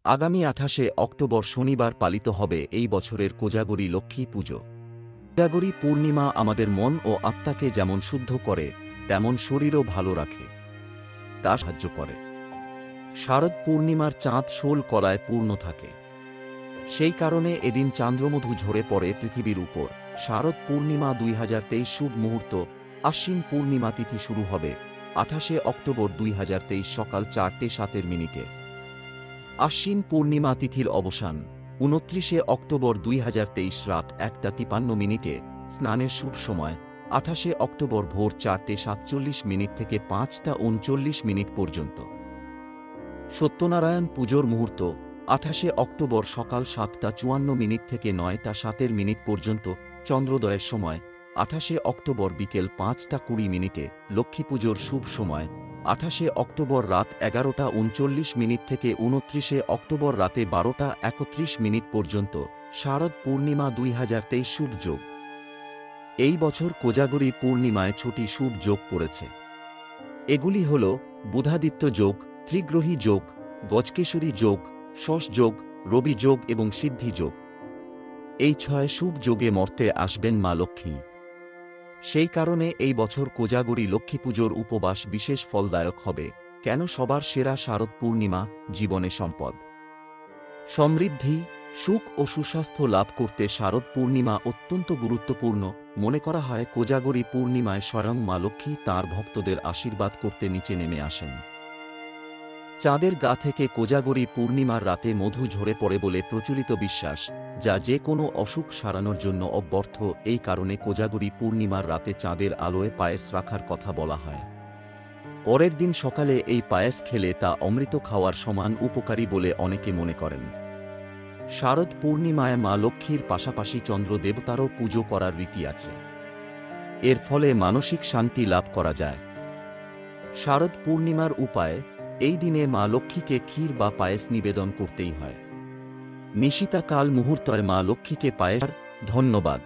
আগামী 28শে অক্টোবর শনিবার পালিত হবে এই বছরের কোজাগরী লক্ষ্মী পুজো। কোজাগরী পূর্ণিমা আমাদের মন ও আত্মাকে যেমন শুদ্ধ করে, তেমন শরীরও ভালো রাখে, তা সাহায্য করে। শারদ পূর্ণিমার চাঁদ ষোল কলায় পূর্ণ থাকে। সেই কারণে এদিন চান্দ্রমধু ঝরে পড়ে পৃথিবীর উপর। শারদ পূর্ণিমা 2023 শুভ মুহূর্ত। আশ্বিন পূর্ণিমা তিথি শুরু হবে 28শে অক্টোবর 2023 সকাল 4:07। আশ্বিন পূর্ণিমা তিথির অবসান 29শে অক্টোবর 2023 রাত 1:53। স্নানের শুভ সময় 28শে অক্টোবর ভোর 4:47 থেকে 5:39 পর্যন্ত। সত্যনারায়ণ পুজোর মুহূর্ত 28শে অক্টোবর সকাল 7:54 থেকে 9:07 পর্যন্ত। চন্দ্রোদয়ের সময় 28শে অক্টোবর বিকেল 5:20। লক্ষ্মী পুজোর শুভ সময় 28শে অক্টোবর রাত 11:39 থেকে 29শে অক্টোবর রাতে 12:31 পর্যন্ত। শারদ পূর্ণিমা 2023 শুভ যোগ। এই বছর কোজাগরী পূর্ণিমায় ছুটি শুভ যোগ পড়েছে। এগুলি হল বুধাদিত্য যোগ, ত্রিগ্রহী যোগ, গজকেশরী যোগ, শশ যোগ, রবি যোগ এবং সিদ্ধি যোগ। এই 6 শুভ যোগে মর্তে আসবেন মা লক্ষ্মী। সেই কারণে এই বছর কোজাগরী লক্ষ্মী পুজোর উপবাস বিশেষ ফলদায়ক হবে। কেন? সবার সেরা শারদ পূর্ণিমা, জীবনে সম্পদ, সমৃদ্ধি, সুখ ও সুস্বাস্থ্য লাভ করতে শারদ পূর্ণিমা অত্যন্ত গুরুত্বপূর্ণ। মনে করা হয় কোজাগরী পূর্ণিমায় স্বয়ং মা লক্ষ্মী তাঁর ভক্তদের আশীর্বাদ করতে নিচে নেমে আসেন। চাঁদের গা থেকে কোজাগরী পূর্ণিমার রাতে মধু ঝরে পড়ে বলে প্রচলিত বিশ্বাস, যা যে কোনো অসুখ সারানোর জন্য অব্যর্থ। এই কারণে কোজাগরী পূর্ণিমার রাতে চাঁদের আলোয় পায়েস রাখার কথা বলা হয়। পরের দিন সকালে এই পায়েস খেলে তা অমৃত খাওয়ার সমান উপকারী বলে অনেকে মনে করেন। শারদ পূর্ণিমায় মা লক্ষ্মীর পাশাপাশি চন্দ্র দেবতারও পুজো করার রীতি আছে। এর ফলে মানসিক শান্তি লাভ করা যায়। শারদ পূর্ণিমার উপায়: এই দিনে মা লক্ষ্মীকে ক্ষীর বা পায়েস নিবেদন করতেই হয়। নিশিতা কাল মুহূর্তে মা লক্ষ্মীকে পায়েস। ধন্যবাদ।